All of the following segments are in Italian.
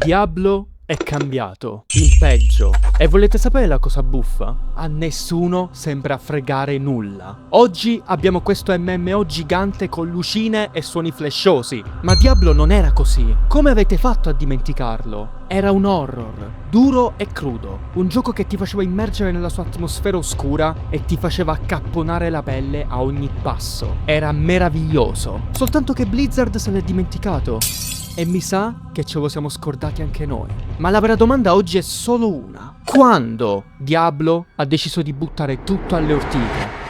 Diablo è cambiato, in peggio. E volete sapere la cosa buffa? A nessuno sembra fregare nulla. Oggi abbiamo questo MMO gigante con lucine e suoni flashosi, ma Diablo non era così. Come avete fatto a dimenticarlo? Era un horror, duro e crudo. Un gioco che ti faceva immergere nella sua atmosfera oscura e ti faceva accapponare la pelle a ogni passo. Era meraviglioso. Soltanto che Blizzard se l'è dimenticato. E mi sa che ce lo siamo scordati anche noi. Ma la vera domanda oggi è solo una. Quando Diablo ha deciso di buttare tutto alle ortiche?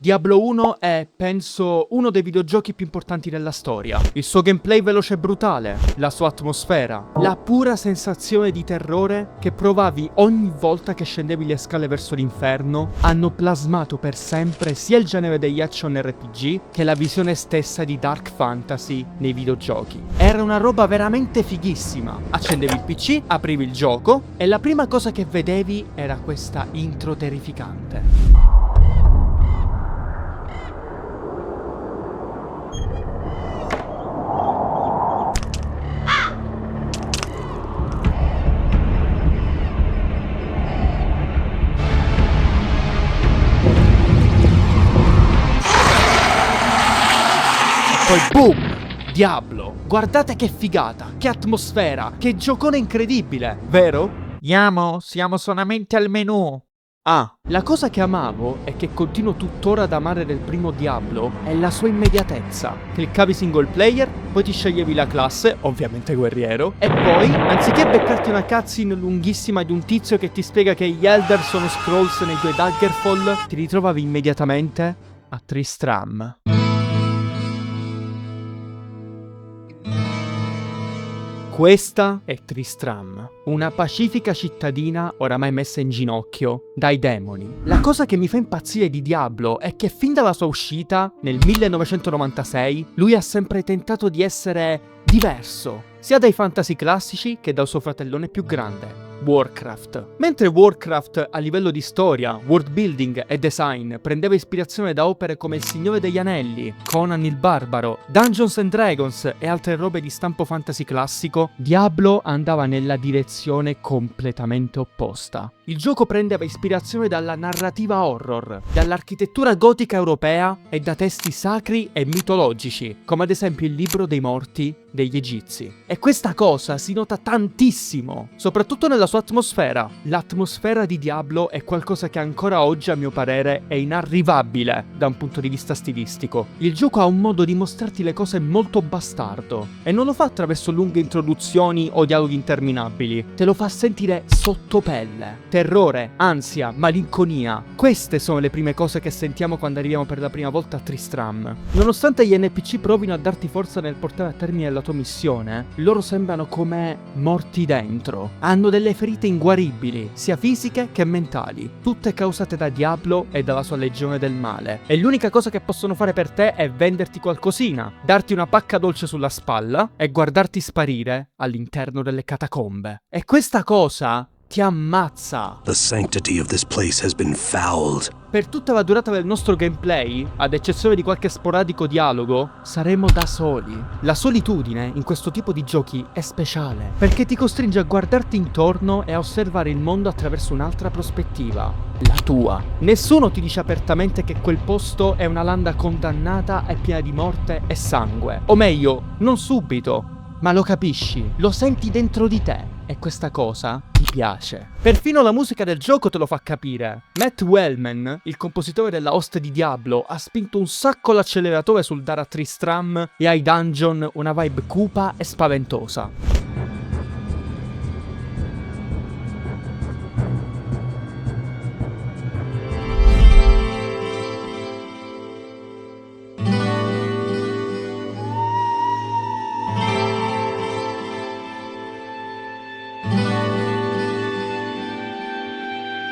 Diablo 1 è, penso, uno dei videogiochi più importanti della storia. Il suo gameplay veloce e brutale, la sua atmosfera, la pura sensazione di terrore che provavi ogni volta che scendevi le scale verso l'inferno, hanno plasmato per sempre sia il genere degli action RPG che la visione stessa di dark fantasy nei videogiochi. Era una roba veramente fighissima. Accendevi il PC, aprivi il gioco e la prima cosa che vedevi era questa intro terrificante. Poi boom! Diablo! Guardate che figata, che atmosfera, che giocone incredibile, vero? Yamo, siamo solamente al menù. Ah, la cosa che amavo e che continuo tuttora ad amare del primo Diablo è la sua immediatezza. Cliccavi single player, poi ti sceglievi la classe, ovviamente guerriero, e poi, anziché beccarti una cutscene lunghissima di un tizio che ti spiega che gli Elder sono scrolls nei tuoi Daggerfall, ti ritrovavi immediatamente a Tristram. Questa è Tristram, una pacifica cittadina oramai messa in ginocchio dai demoni. La cosa che mi fa impazzire di Diablo è che fin dalla sua uscita, nel 1996, lui ha sempre tentato di essere diverso, sia dai fantasy classici che dal suo fratellone più grande, Warcraft. Mentre Warcraft a livello di storia, world building e design prendeva ispirazione da opere come Il Signore degli Anelli, Conan il Barbaro, Dungeons and Dragons e altre robe di stampo fantasy classico, Diablo andava nella direzione completamente opposta. Il gioco prendeva ispirazione dalla narrativa horror, dall'architettura gotica europea e da testi sacri e mitologici, come ad esempio il Libro dei Morti degli Egizi. E questa cosa si nota tantissimo, soprattutto nella sua atmosfera. L'atmosfera di Diablo è qualcosa che ancora oggi, a mio parere, è inarrivabile da un punto di vista stilistico. Il gioco ha un modo di mostrarti le cose molto bastardo e non lo fa attraverso lunghe introduzioni o dialoghi interminabili, te lo fa sentire sotto pelle. Terrore, ansia, malinconia. Queste sono le prime cose che sentiamo quando arriviamo per la prima volta a Tristram. Nonostante gli NPC provino a darti forza nel portare a termine la tua missione, loro sembrano come morti dentro. Hanno delle ferite inguaribili, sia fisiche che mentali, tutte causate da Diablo e dalla sua legione del male. E l'unica cosa che possono fare per te è venderti qualcosina, darti una pacca dolce sulla spalla e guardarti sparire all'interno delle catacombe. E questa cosa ti ammazza. The sanctity of this place has been fouled. Per tutta la durata del nostro gameplay, ad eccezione di qualche sporadico dialogo, saremo da soli. La solitudine in questo tipo di giochi è speciale, perché ti costringe a guardarti intorno e a osservare il mondo attraverso un'altra prospettiva, la tua. Nessuno ti dice apertamente che quel posto è una landa condannata e piena di morte e sangue. O meglio, non subito, ma lo capisci, lo senti dentro di te. E questa cosa ti piace. Perfino la musica del gioco te lo fa capire. Matt Wellman, il compositore della host di Diablo, ha spinto un sacco l'acceleratore sul dare a Tristram e ai dungeon una vibe cupa e spaventosa.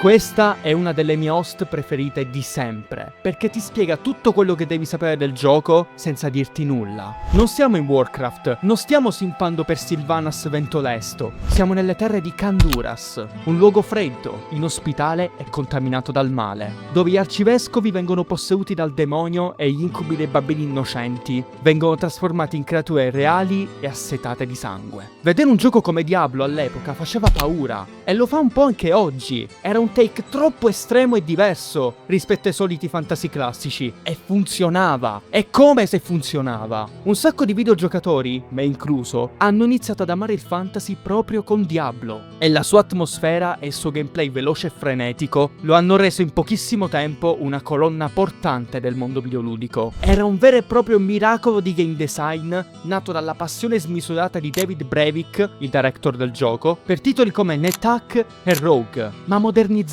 Questa è una delle mie host preferite di sempre, perché ti spiega tutto quello che devi sapere del gioco senza dirti nulla. Non siamo in Warcraft, non stiamo simpando per Sylvanas Ventolesto, siamo nelle terre di Khanduras, un luogo freddo, inospitale e contaminato dal male, dove gli arcivescovi vengono posseduti dal demonio e gli incubi dei bambini innocenti vengono trasformati in creature reali e assetate di sangue. Vedere un gioco come Diablo all'epoca faceva paura, e lo fa un po' anche oggi. Era un take troppo estremo e diverso rispetto ai soliti fantasy classici, e funzionava. E come se funzionava. Un sacco di videogiocatori, me incluso, hanno iniziato ad amare il fantasy proprio con Diablo, e la sua atmosfera e il suo gameplay veloce e frenetico lo hanno reso in pochissimo tempo una colonna portante del mondo videoludico. Era un vero e proprio miracolo di game design nato dalla passione smisurata di David Brevik, il director del gioco, per titoli come NetHack e Rogue, ma modernizzato.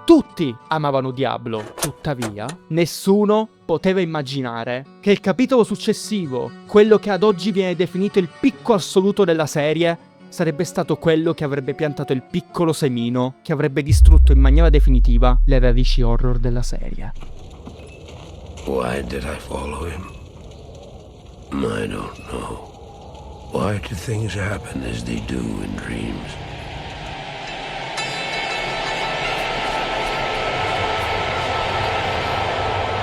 Tutti amavano Diablo, tuttavia nessuno poteva immaginare che il capitolo successivo, quello che ad oggi viene definito il picco assoluto della serie, sarebbe stato quello che avrebbe piantato il piccolo semino che avrebbe distrutto in maniera definitiva le radici horror della serie. Why did I follow him? I don't know. Why do things happen as they do in dreams?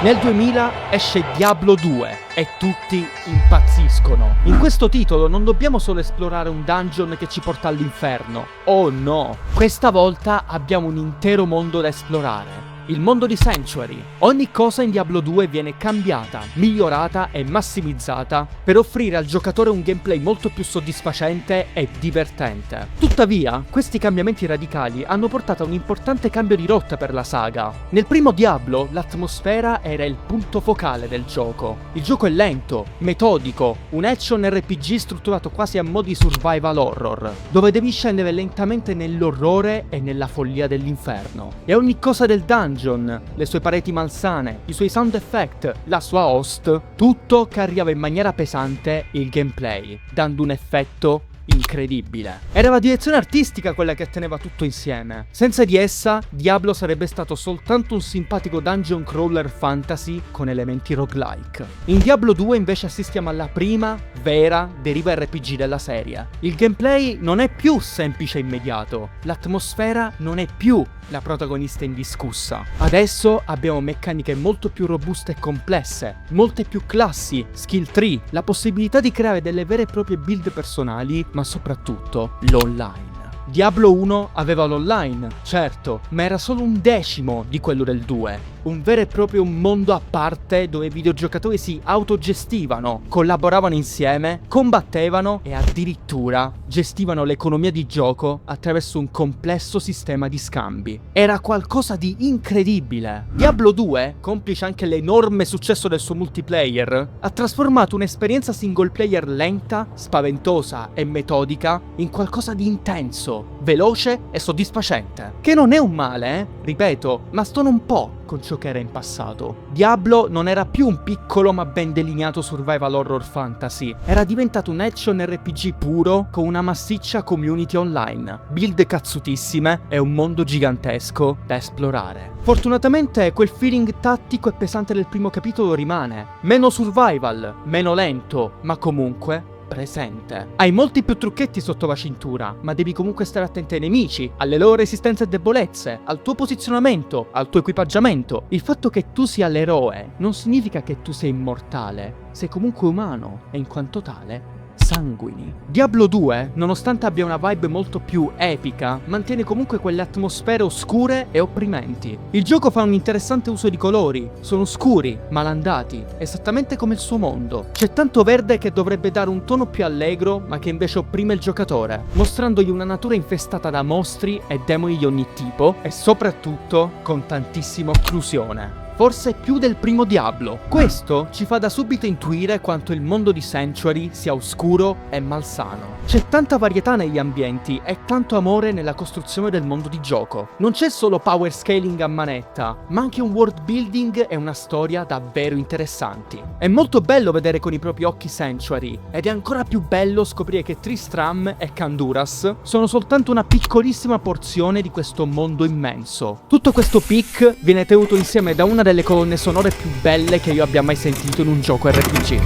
Nel 2000 esce Diablo 2 e tutti impazziscono. In questo titolo non dobbiamo solo esplorare un dungeon che ci porta all'inferno. Oh no! Questa volta abbiamo un intero mondo da esplorare. Il mondo di Sanctuary. Ogni cosa in Diablo 2 viene cambiata, migliorata e massimizzata per offrire al giocatore un gameplay molto più soddisfacente e divertente. Tuttavia, questi cambiamenti radicali hanno portato a un importante cambio di rotta per la saga. Nel primo Diablo, l'atmosfera era il punto focale del gioco. Il gioco è lento, metodico, un action RPG strutturato quasi a mo' di survival horror, dove devi scendere lentamente nell'orrore e nella follia dell'inferno. E ogni cosa del dungeon, le sue pareti malsane, i suoi sound effect, la sua host, tutto cariava in maniera pesante il gameplay, dando un effetto incredibile. Era la direzione artistica quella che teneva tutto insieme. Senza di essa, Diablo sarebbe stato soltanto un simpatico dungeon crawler fantasy con elementi roguelike. In Diablo 2 invece assistiamo alla prima vera deriva RPG della serie. Il gameplay non è più semplice e immediato, l'atmosfera non è più la protagonista indiscussa. Adesso abbiamo meccaniche molto più robuste e complesse, molte più classi, skill tree, la possibilità di creare delle vere e proprie build personali, ma soprattutto l'online. Diablo 1 aveva l'online, certo, ma era solo un decimo di quello del 2. Un vero e proprio mondo a parte dove i videogiocatori si autogestivano, collaboravano insieme, combattevano e addirittura gestivano l'economia di gioco attraverso un complesso sistema di scambi. Era qualcosa di incredibile. Diablo 2, complice anche l'enorme successo del suo multiplayer, ha trasformato un'esperienza single player lenta, spaventosa e metodica in qualcosa di intenso, veloce e soddisfacente. Che non è un male, ripeto, ma stona un po' con ciò che era in passato. Diablo non era più un piccolo ma ben delineato survival horror fantasy, era diventato un action RPG puro con una massiccia community online, build cazzutissime e un mondo gigantesco da esplorare. Fortunatamente quel feeling tattico e pesante del primo capitolo rimane, meno survival, meno lento, ma comunque presente. Hai molti più trucchetti sotto la cintura, ma devi comunque stare attento ai nemici, alle loro resistenze e debolezze, al tuo posizionamento, al tuo equipaggiamento. Il fatto che tu sia l'eroe non significa che tu sei immortale, sei comunque umano e in quanto tale sanguini. Diablo 2, nonostante abbia una vibe molto più epica, mantiene comunque quelle atmosfere oscure e opprimenti. Il gioco fa un interessante uso di colori, sono scuri, malandati, esattamente come il suo mondo. C'è tanto verde che dovrebbe dare un tono più allegro, ma che invece opprime il giocatore, mostrandogli una natura infestata da mostri e demoni di ogni tipo, e soprattutto con tantissima occlusione. Forse più del primo Diablo. Questo ci fa da subito intuire quanto il mondo di Sanctuary sia oscuro e malsano. C'è tanta varietà negli ambienti e tanto amore nella costruzione del mondo di gioco. Non c'è solo power scaling a manetta, ma anche un world building e una storia davvero interessanti. È molto bello vedere con i propri occhi Sanctuary, ed è ancora più bello scoprire che Tristram e Khanduras sono soltanto una piccolissima porzione di questo mondo immenso. Tutto questo pic viene tenuto insieme da una delle colonne sonore più belle che io abbia mai sentito in un gioco RPG.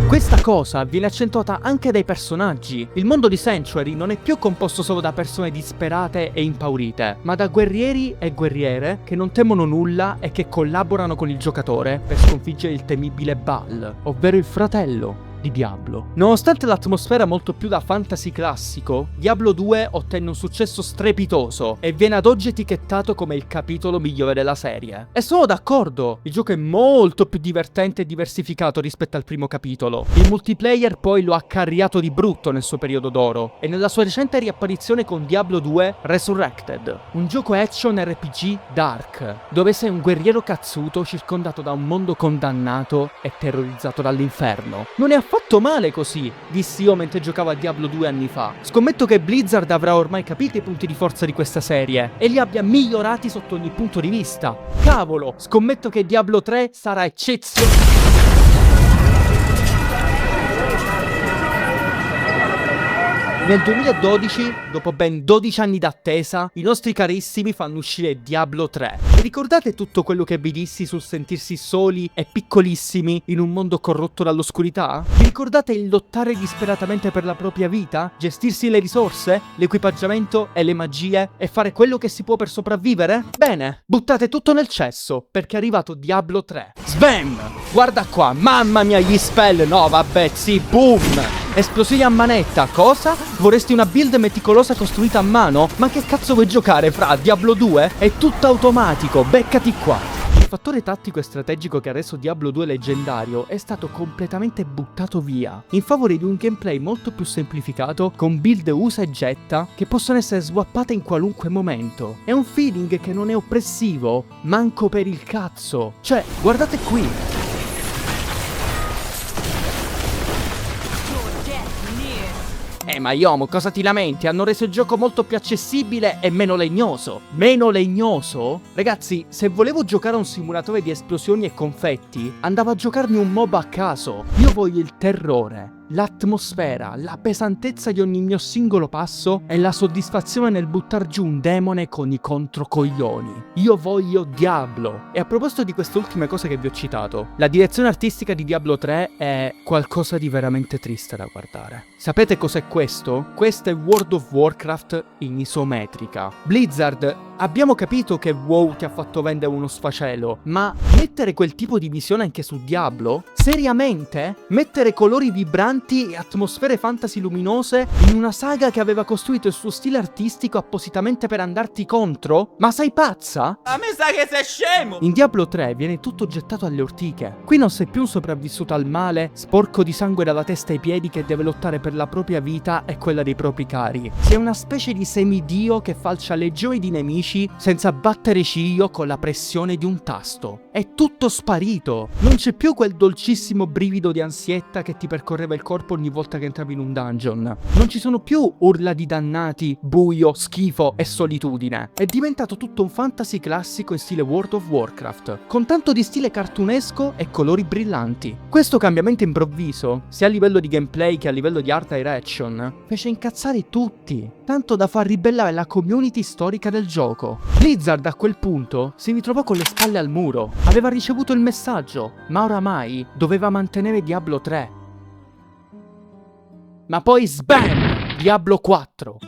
Questa cosa viene accentuata anche dai personaggi. Il mondo di Sanctuary non è più composto solo da persone disperate e impaurite, ma da guerrieri e guerriere che non temono nulla e che collaborano con il giocatore per sconfiggere il temibile Baal, ovvero il fratello di Diablo. Nonostante l'atmosfera molto più da fantasy classico, Diablo 2 ottenne un successo strepitoso e viene ad oggi etichettato come il capitolo migliore della serie. E sono d'accordo, il gioco è molto più divertente e diversificato rispetto al primo capitolo. Il multiplayer poi lo ha carriato di brutto nel suo periodo d'oro e nella sua recente riapparizione con Diablo 2 Resurrected, un gioco action RPG dark, dove sei un guerriero cazzuto circondato da un mondo condannato e terrorizzato dall'inferno. Non è affatto male così, dissi io mentre giocavo a Diablo 2 anni fa. Scommetto che Blizzard avrà ormai capito i punti di forza di questa serie e li abbia migliorati sotto ogni punto di vista. Cavolo, scommetto che Diablo 3 sarà eccezionale. Nel 2012, dopo ben 12 anni d'attesa, i nostri carissimi fanno uscire Diablo 3. Vi ricordate tutto quello che vi dissi sul sentirsi soli e piccolissimi in un mondo corrotto dall'oscurità? Vi ricordate il lottare disperatamente per la propria vita? Gestirsi le risorse, l'equipaggiamento e le magie e fare quello che si può per sopravvivere? Bene, buttate tutto nel cesso, perché è arrivato Diablo 3. Sbam! Guarda qua, mamma mia gli spell, no vabbè, sì, boom! Esplosioni a manetta, cosa? Vorresti una build meticolosa costruita a mano? Ma che cazzo vuoi giocare, fra? Diablo 2? È tutto automatico, beccati qua! Il fattore tattico e strategico che ha reso Diablo 2 leggendario è stato completamente buttato via, in favore di un gameplay molto più semplificato, con build usa e getta, che possono essere swappate in qualunque momento. È un feeling che non è oppressivo, manco per il cazzo. Cioè, guardate qui! Ma Yomo, cosa ti lamenti? Hanno reso il gioco molto più accessibile e meno legnoso. Meno legnoso? Ragazzi, se volevo giocare a un simulatore di esplosioni e confetti, andavo a giocarmi un MOBA a caso. Io voglio il terrore, l'atmosfera, la pesantezza di ogni mio singolo passo e la soddisfazione nel buttar giù un demone con i controcoglioni. Io voglio Diablo. E a proposito di queste ultime cose che vi ho citato, la direzione artistica di Diablo 3 è qualcosa di veramente triste da guardare. Sapete cos'è questo? Questo è World of Warcraft in isometrica. Blizzard, abbiamo capito che WoW ti ha fatto vendere uno sfacelo, ma mettere quel tipo di visione anche su Diablo? Seriamente? Mettere colori vibranti e atmosfere fantasy luminose in una saga che aveva costruito il suo stile artistico appositamente per andarti contro? Ma sei pazza? A me sa che sei scemo! In Diablo 3 viene tutto gettato alle ortiche. Qui non sei più un sopravvissuto al male, sporco di sangue dalla testa ai piedi che deve lottare per la propria vita e quella dei propri cari. Sei una specie di semidio che falcia legioni di nemici senza battere ciglio con la pressione di un tasto. È tutto sparito. Non c'è più quel dolcissimo brivido di ansietta che ti percorreva il corpo ogni volta che entravi in un dungeon. Non ci sono più urla di dannati, buio, schifo e solitudine. È diventato tutto un fantasy classico in stile World of Warcraft, con tanto di stile cartunesco e colori brillanti. Questo cambiamento improvviso, sia a livello di gameplay che a livello di art direction, fece incazzare tutti, tanto da far ribellare la community storica del gioco. Blizzard a quel punto si ritrovò con le spalle al muro. Aveva ricevuto il messaggio, ma oramai doveva mantenere Diablo 3. Ma poi sbam! Diablo 4.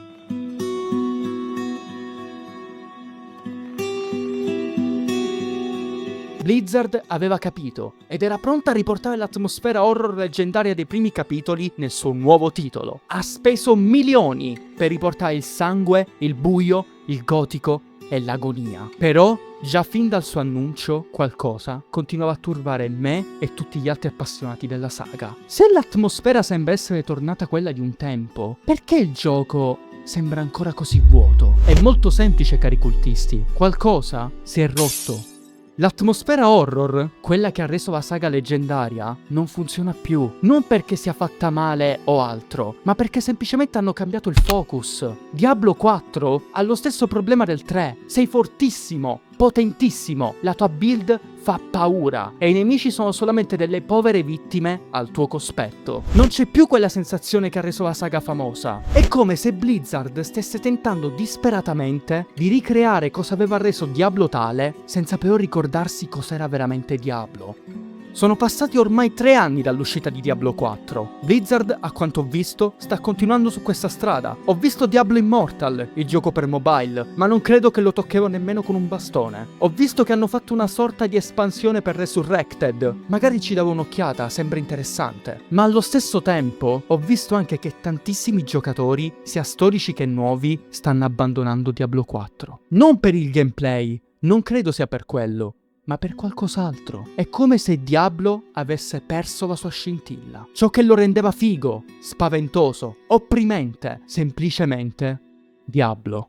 Blizzard aveva capito ed era pronta a riportare l'atmosfera horror leggendaria dei primi capitoli nel suo nuovo titolo. Ha speso milioni per riportare il sangue, il buio, il gotico e l'agonia. Però, già fin dal suo annuncio, qualcosa continuava a turbare me e tutti gli altri appassionati della saga. Se l'atmosfera sembra essere tornata quella di un tempo, perché il gioco sembra ancora così vuoto. È molto semplice, cari cultisti. Qualcosa si è rotto. L'atmosfera horror, quella che ha reso la saga leggendaria, non funziona più. Non perché sia fatta male o altro, ma perché semplicemente hanno cambiato il focus. Diablo 4 ha lo stesso problema del 3. Sei fortissimo, potentissimo, la tua build fa paura e i nemici sono solamente delle povere vittime al tuo cospetto. Non c'è più quella sensazione che ha reso la saga famosa. È come se Blizzard stesse tentando disperatamente di ricreare cosa aveva reso Diablo tale, senza però ricordarsi cos'era veramente Diablo. Sono passati ormai 3 anni dall'uscita di Diablo 4. Blizzard, a quanto ho visto, sta continuando su questa strada. Ho visto Diablo Immortal, il gioco per mobile, ma non credo che lo toccherò nemmeno con un bastone. Ho visto che hanno fatto una sorta di espansione per Resurrected. Magari ci davo un'occhiata, sembra interessante. Ma allo stesso tempo, ho visto anche che tantissimi giocatori, sia storici che nuovi, stanno abbandonando Diablo 4. Non per il gameplay, non credo sia per quello, ma per qualcos'altro. È come se Diablo avesse perso la sua scintilla. Ciò che lo rendeva figo, spaventoso, opprimente, semplicemente Diablo.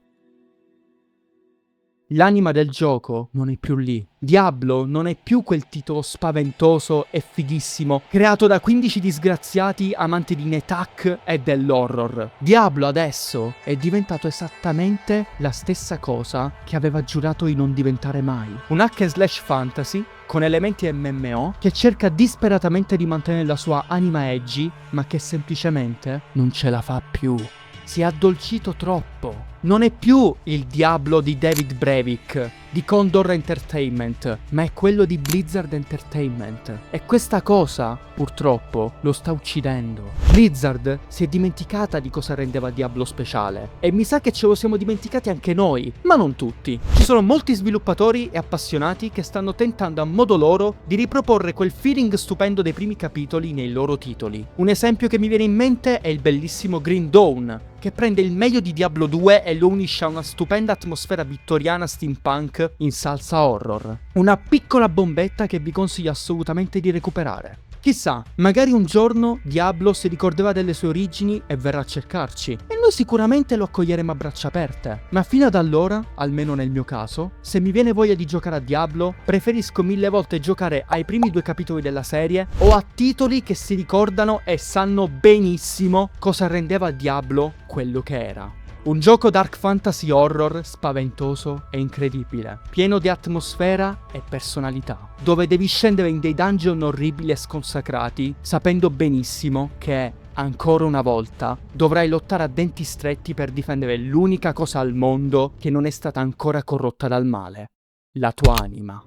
L'anima del gioco non è più lì. Diablo non è più quel titolo spaventoso e fighissimo creato da 15 disgraziati amanti di Netak e dell'horror. Diablo adesso è diventato esattamente la stessa cosa che aveva giurato di non diventare mai. Un hack and slash fantasy con elementi MMO che cerca disperatamente di mantenere la sua anima edgy, ma che semplicemente non ce la fa più. Si è addolcito troppo. Non è più il Diablo di David Brevik, di Condor Entertainment, ma è quello di Blizzard Entertainment. E questa cosa, purtroppo, lo sta uccidendo. Blizzard si è dimenticata di cosa rendeva Diablo speciale. E mi sa che ce lo siamo dimenticati anche noi, ma non tutti. Ci sono molti sviluppatori e appassionati che stanno tentando a modo loro di riproporre quel feeling stupendo dei primi capitoli nei loro titoli. Un esempio che mi viene in mente è il bellissimo Green Dawn, che prende il meglio di Diablo 2 e lo unisce a una stupenda atmosfera vittoriana steampunk in salsa horror. Una piccola bombetta che vi consiglio assolutamente di recuperare. Chissà, magari un giorno Diablo si ricorderà delle sue origini e verrà a cercarci, e noi sicuramente lo accoglieremo a braccia aperte. Ma fino ad allora, almeno nel mio caso, se mi viene voglia di giocare a Diablo, preferisco 1000 volte giocare ai primi 2 capitoli della serie o a titoli che si ricordano e sanno benissimo cosa rendeva Diablo quello che era. Un gioco dark fantasy horror spaventoso e incredibile, pieno di atmosfera e personalità, dove devi scendere in dei dungeon orribili e sconsacrati, sapendo benissimo che, ancora una volta, dovrai lottare a denti stretti per difendere l'unica cosa al mondo che non è stata ancora corrotta dal male, la tua anima.